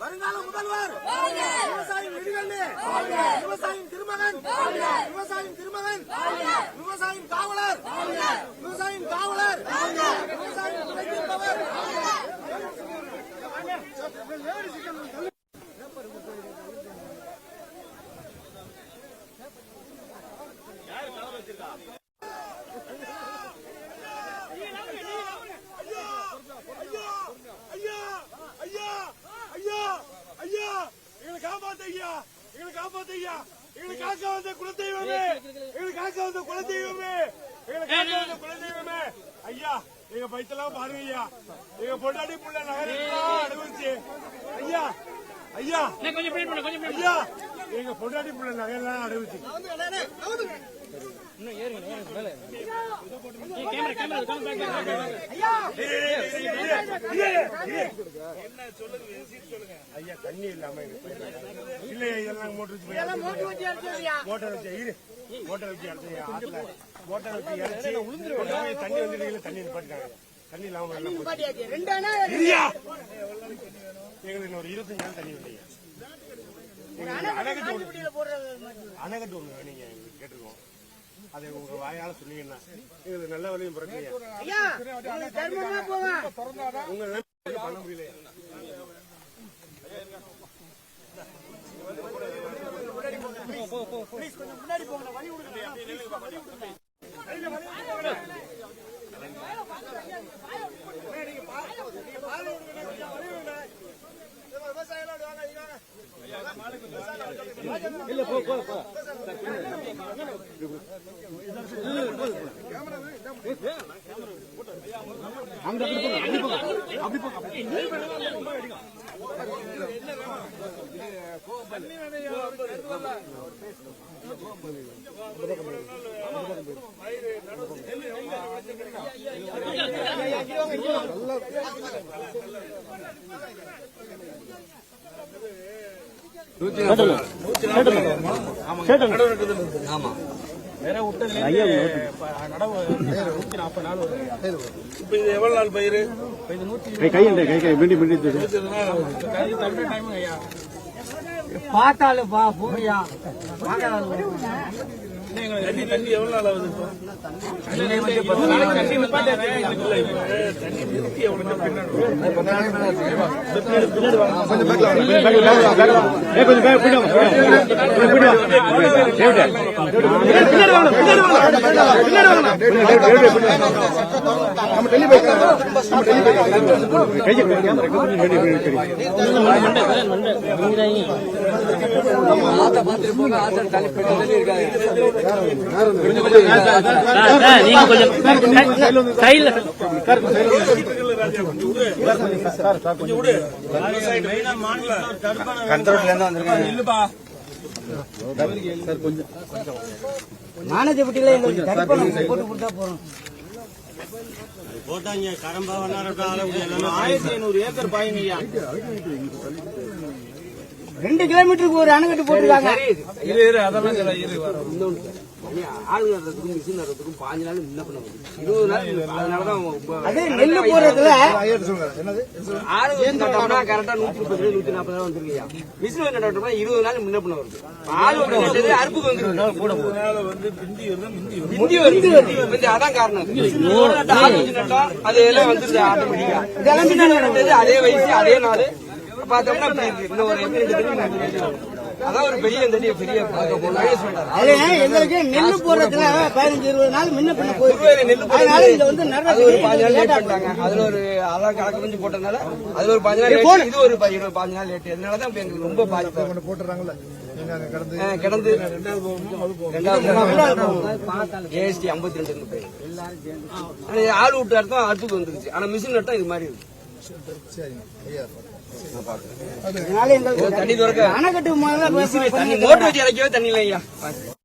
வருங்கால முதல்வர் விவசாயம் நெடுங்கண்ணு, விவசாயம் திருமகன், விவசாயம் திருமகன், விவசாயம் காவலர், விவசாயம் காவலர், விவசாயம் துணைப்பவர். ஐயா எங்க பைத்தெல்லாம் பாருங்க ஐயா, எங்க பொண்டாட்டி புள்ள நகரெல்லாம் அனுபவிச்சு ஐயா ஐயா ஐயா எங்க பொண்டாட்டி புள்ள நகையெல்லாம் அனுபவிச்சு ஐயா தண்ணி இல்லாம இல்லையா, இதெல்லாம் மோட்டர் வச்சு அடிச்சு மோட்டர் வச்சு இறச்சி தண்ணி வந்துட்டு தண்ணி நிப்பாட்டாங்க. தண்ணி இல்லாம எங்களுக்கு இன்னொரு 25 நாள் தண்ணி இல்லையா. அணைக்கட்டு ஒண்ணு நீங்க கேட்டிருக்கோம், அதை உங்க வாயால சொன்னீங்கன்னா எங்களுக்கு நல்ல வழியும் பிறகு உங்க பண்ண முடியல. முன்னாடி போங்க, வழி விடுங்க. இல்ல போ ஆமா நடவு 140 நாள் வரும். இப்ப இது எவ்வளவு நாள் பயிர்? பார்த்தாலும் போறியா தண்ணி எவ்வளவு நாள் ஆகுது? நீங்க கொஞ்சம் மானஜப்பட்டியில போட்டு கொடுத்தா போறோம். போட்டாங்க கரம்பா 1500 ஏக்கர் பாயுங்கய்யா. 2 கிலோமீட்டருக்கு ஒரு அணைக்கட்டு போட்டுருக்காங்க. ஆள் நடுறதுக்கும் மிஷின் நடுறதுக்கும் 5 நாள் முன்ன பண்ண 20 நாள். அதனாலதான் அதே நெல்லு போடுறதுல ஆளு நட்டோம்னா கரெக்டா 130 140 வந்துருக்கியா. மிஷின் நட்டோம்னா 20 நாள் முன்ன பண்ண வருது. ஆளு நட்டது அறுப்புக்கு வந்துருக்கு. முந்தி வருது. அதான் காரணம். நட்டோம் அது எல்லாம் வந்துருது ஆட்டோமேட்டிக்கா. இதெல்லாம் நட்டது அதே வயசு அதே நாள் பார்த்தோம்னா இந்த ஒரு அதான் ஒரு பெரிய பெரிய எங்களுக்கு நெல்லு போடுறதுல 15-20 நாள் முன்ன பண்ண போயிருக்கு. அதனால இங்க வந்து ஒரு 5 நாள் லேட் பண்ணிட்டாங்க. அதுல ஒரு அதான் கணக்கு கொஞ்சம் போட்டதுனால அதுல ஒரு 5 நாள் லேட், இது ஒரு 15 நாள் லேட். அதனாலதான் எங்களுக்கு ரொம்ப பாதிப்பு போட்டுறாங்கல்ல கிடந்து. ஏஎஸ்டி 52 ஆள் விட்டு அர்த்தம் அடுப்புக்கு வந்துருச்சு. ஆனா மிஷின் நட்டம் இது மாதிரி இருக்கு. தண்ணி திறக்க அணைக்கட்டு மோட்டர் வச்சு இறக்கவே தண்ணி இல்லையா.